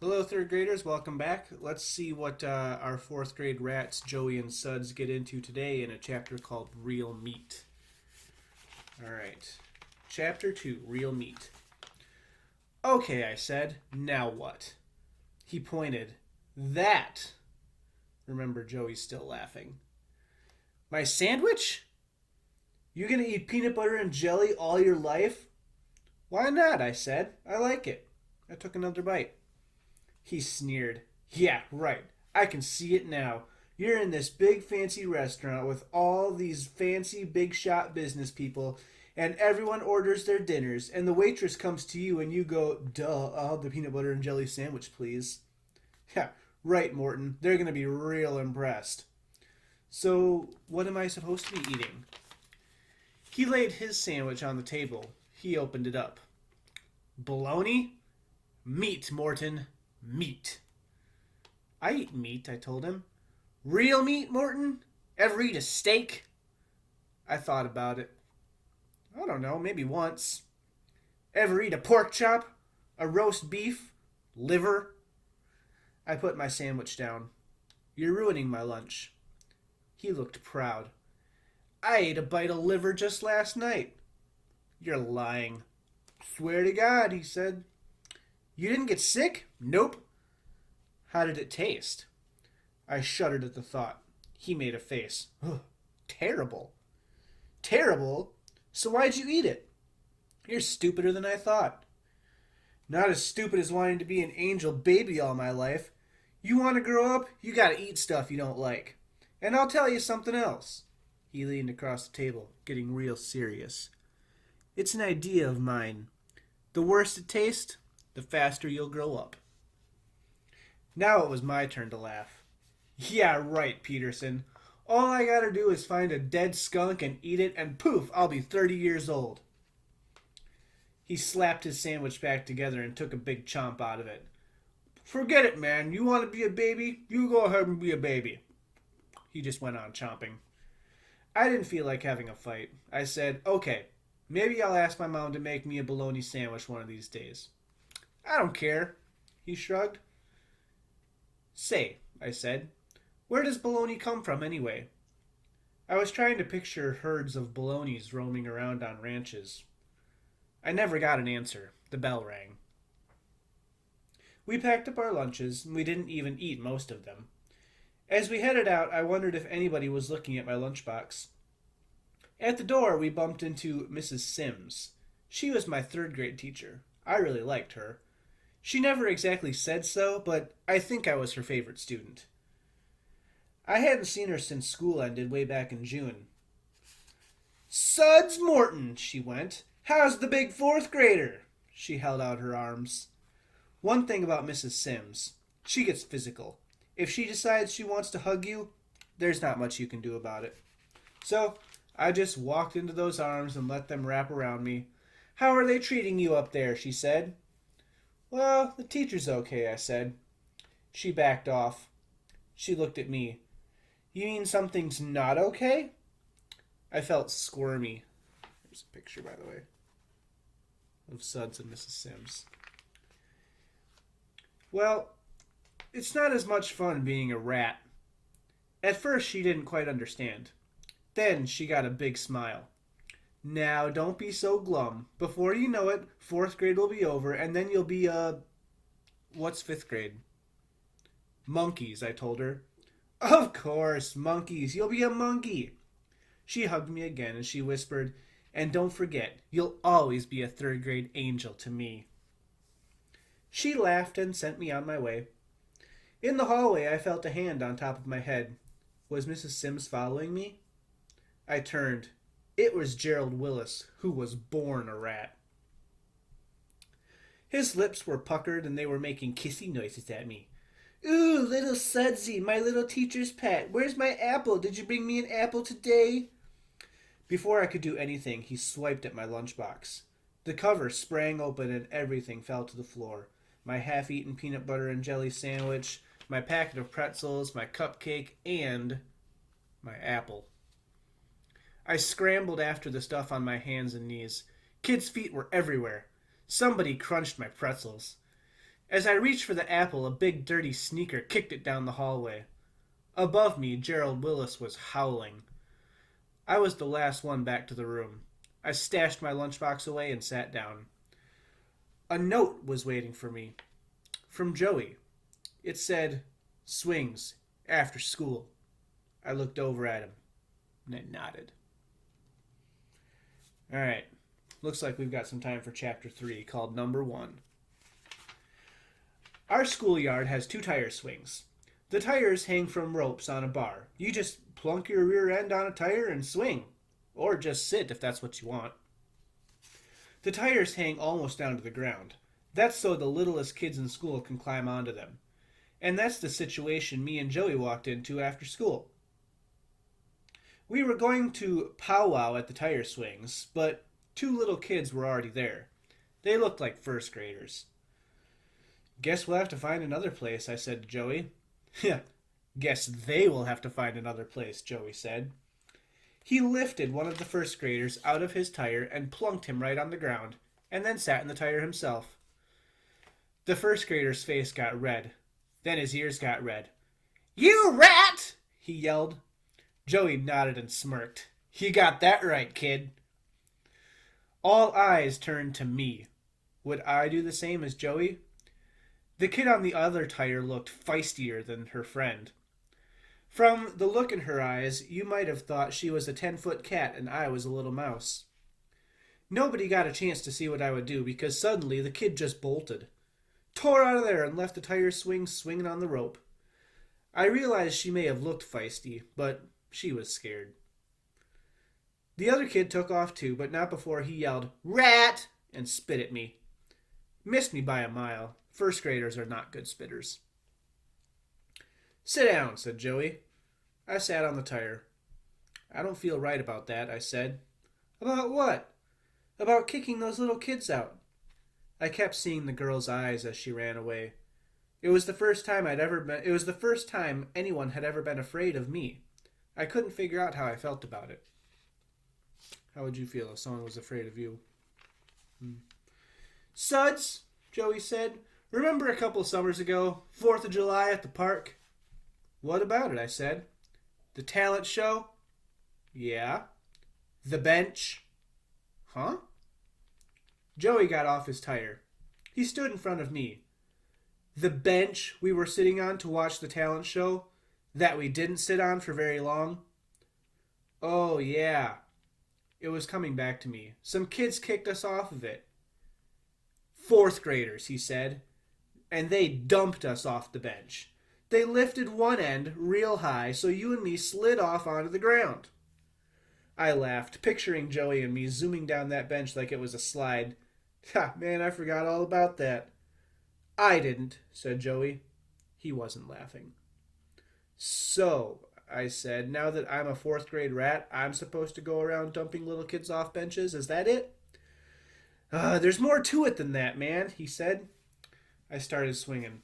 Hello, third graders. Welcome back. Let's see what our fourth grade rats, Joey and Suds, get into today in a chapter called Real Meat. All right. Chapter 2 Real Meat. Okay, I said. Now what? He pointed. That. Remember, Joey's still laughing. My sandwich? You gonna eat peanut butter and jelly all your life? Why not? I said. I like it. I took another bite. He sneered. Yeah, right. I can see it now. You're in this big fancy restaurant with all these fancy big shot business people, and everyone orders their dinners, and the waitress comes to you and you go, duh, I'll have the peanut butter and jelly sandwich, please. Yeah, right, Morton. They're going to be real impressed. So, what am I supposed to be eating? He laid his sandwich on the table. He opened it up. Bologna? Meat, Morton. Meat. I eat meat, I told him. Real meat, Morton? Ever eat a steak? I thought about it. I don't know, maybe once. Ever eat a pork chop? A roast beef? Liver? I put my sandwich down. You're ruining my lunch. He looked proud. I ate a bite of liver just last night. You're lying. Swear to God, he said. You didn't get sick? Nope. How did it taste? I shuddered at the thought. He made a face. Ugh, terrible. Terrible? So why'd you eat it? You're stupider than I thought. Not as stupid as wanting to be an angel baby all my life. You want to grow up? You gotta eat stuff you don't like. And I'll tell you something else. He leaned across the table, getting real serious. It's an idea of mine. The worse it tastes, the faster you'll grow up. Now it was my turn to laugh. Yeah, right, Peterson. All I gotta do is find a dead skunk and eat it, and poof, I'll be 30 years old. He slapped his sandwich back together and took a big chomp out of it. Forget it, man. You want to be a baby? You go ahead and be a baby. He just went on chomping. I didn't feel like having a fight. I said, okay, maybe I'll ask my mom to make me a bologna sandwich one of these days. I don't care. He shrugged. Say, I said, where does bologna come from anyway? I was trying to picture herds of bolognas roaming around on ranches. I never got an answer. The bell rang. We packed up our lunches, and we didn't even eat most of them. As we headed out, I wondered if anybody was looking at my lunchbox. At the door, we bumped into Mrs. Sims. She was my third grade teacher. I really liked her. She never exactly said so, but I think I was her favorite student. I hadn't seen her since school ended way back in June. Suds Morton, she went. How's the big fourth grader? She held out her arms. One thing about Mrs. Sims, she gets physical. If she decides she wants to hug you, there's not much you can do about it. So I just walked into those arms and let them wrap around me. How are they treating you up there? She said. Well, the teacher's okay, I said. She backed off. She looked at me. You mean something's not okay? I felt squirmy. There's a picture, by the way, of Suds and Mrs. Sims. Well, it's not as much fun being a rat. At first, she didn't quite understand. Then she got a big smile. Now, don't be so glum. Before you know it, fourth grade will be over, and then you'll be what's fifth grade? Monkeys, I told her. Of course, monkeys. You'll be a monkey. She hugged me again, and she whispered, and don't forget, you'll always be a third grade angel to me. She laughed and sent me on my way. In the hallway, I felt a hand on top of my head. Was Mrs. Sims following me? I turned. It was Gerald Willis, who was born a rat. His lips were puckered and they were making kissy noises at me. Ooh, little Sudsy, my little teacher's pet. Where's my apple? Did you bring me an apple today? Before I could do anything, he swiped at my lunchbox. The cover sprang open and everything fell to the floor. My half-eaten peanut butter and jelly sandwich, my packet of pretzels, my cupcake, and my apple. I scrambled after the stuff on my hands and knees. Kids' feet were everywhere. Somebody crunched my pretzels. As I reached for the apple, a big dirty sneaker kicked it down the hallway. Above me, Gerald Willis was howling. I was the last one back to the room. I stashed my lunchbox away and sat down. A note was waiting for me. From Joey. It said, "Swings, after school." I looked over at him and then nodded. Alright, looks like we've got some time for chapter 3, called Number 1. Our schoolyard has 2 tire swings. The tires hang from ropes on a bar. You just plunk your rear end on a tire and swing. Or just sit if that's what you want. The tires hang almost down to the ground. That's so the littlest kids in school can climb onto them. And that's the situation me and Joey walked into after school. We were going to powwow at the tire swings, but 2 little kids were already there. They looked like first graders. "Guess we'll have to find another place," I said to Joey. "Yeah, guess they will have to find another place," Joey said. He lifted one of the first graders out of his tire and plunked him right on the ground, and then sat in the tire himself. The first grader's face got red. Then his ears got red. "You rat!" he yelled. Joey nodded and smirked. "You got that right, kid." All eyes turned to me. Would I do the same as Joey? The kid on the other tire looked feistier than her friend. From the look in her eyes, you might have thought she was a 10-foot cat and I was a little mouse. Nobody got a chance to see what I would do because suddenly the kid just bolted. Tore out of there and left the tire swing swinging on the rope. I realized she may have looked feisty, but she was scared. The other kid took off too, but not before he yelled, "Rat!" and spit at me. Missed me by a mile. First graders are not good spitters. "Sit down," said Joey. I sat on the tire. "I don't feel right about that," I said. "About what?" "About kicking those little kids out." I kept seeing the girl's eyes as she ran away. It was the first time anyone had ever been afraid of me. I couldn't figure out how I felt about it. How would you feel if someone was afraid of you? "Suds," Joey said, "remember a couple summers ago, 4th of July at the park?" "What about it?" I said. "The talent show?" "Yeah." "The bench?" "Huh?" Joey got off his tire. He stood in front of me. "The bench we were sitting on to watch the talent show, that we didn't sit on for very long?" "Oh, yeah." It was coming back to me. "Some kids kicked us off of it." "4th graders," he said. "And they dumped us off the bench. They lifted one end real high so you and me slid off onto the ground." I laughed, picturing Joey and me zooming down that bench like it was a slide. "Ha, man, I forgot all about that." "I didn't," said Joey. He wasn't laughing. "So," I said, "now that I'm a 4th grade rat, I'm supposed to go around dumping little kids off benches? Is that it?" There's more to it than that, man," he said. I started swinging.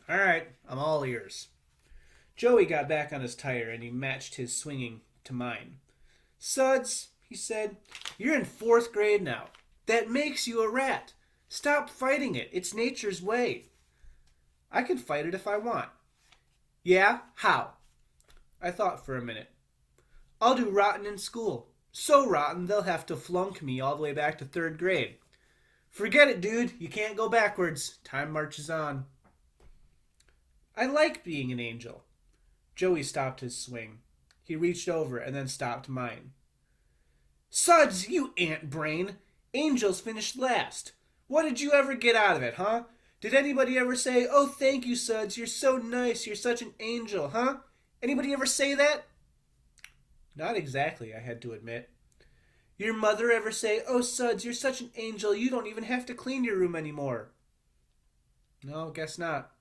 "All right, I'm all ears." Joey got back on his tire and he matched his swinging to mine. "Suds," he said, "you're in 4th grade now. That makes you a rat. Stop fighting it. It's nature's way." "I can fight it if I want." "Yeah? How?" I thought for a minute. "I'll do rotten in school. So rotten they'll have to flunk me all the way back to 3rd grade. Forget it, dude. You can't go backwards. Time marches on." "I like being an angel." Joey stopped his swing. He reached over and then stopped mine. "Suds, you ant brain. Angels finished last. What did you ever get out of it, huh? Did anybody ever say, 'Oh, thank you, Suds, you're so nice, you're such an angel,' huh? Anybody ever say that?" "Not exactly," I had to admit. "Your mother ever say, 'Oh, Suds, you're such an angel, you don't even have to clean your room anymore'?" "No, guess not."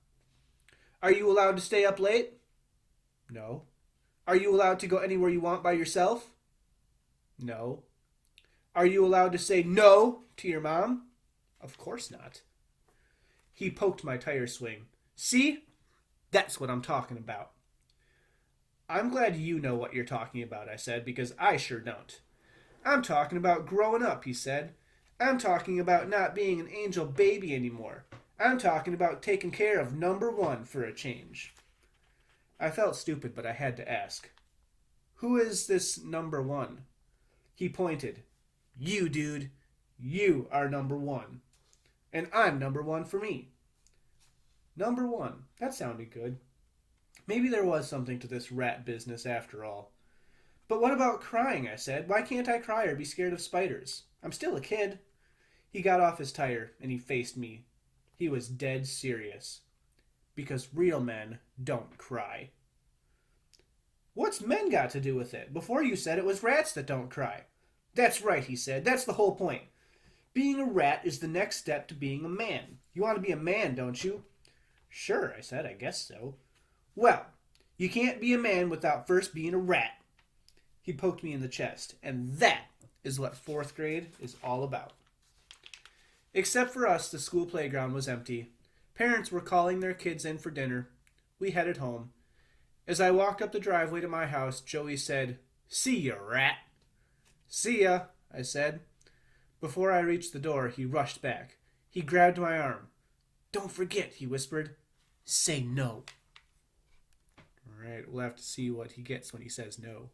"Are you allowed to stay up late?" "No." "Are you allowed to go anywhere you want by yourself?" "No." "Are you allowed to say no to your mom?" "Of course not." He poked my tire swing. "See? That's what I'm talking about." "I'm glad you know what you're talking about," I said, "because I sure don't." "I'm talking about growing up," he said. "I'm talking about not being an angel baby anymore. I'm talking about taking care of number one for a change. I felt stupid, but I had to ask. Who is this number one? He pointed. You, dude. You are number one. And I'm number one for me. Number one. That sounded good. Maybe there was something to this rat business after all. But what about crying, I said. Why can't I cry or be scared of spiders? I'm still a kid. He got off his tire and he faced me. He was dead serious. Because real men don't cry. What's men got to do with it? Before you said it was rats that don't cry. That's right, he said. That's the whole point. Being a rat is the next step to being a man. You want to be a man, don't you? Sure, I said. I guess so. Well, you can't be a man without first being a rat. He poked me in the chest, and that is what fourth grade is all about. Except for us, the school playground was empty. Parents were calling their kids in for dinner. We headed home. As I walked up the driveway to my house, Joey said, "See ya, rat." "See ya," I said. Before I reached the door, he rushed back. He grabbed my arm. "Don't forget," he whispered. "Say no." All right, we'll have to see what he gets when he says no.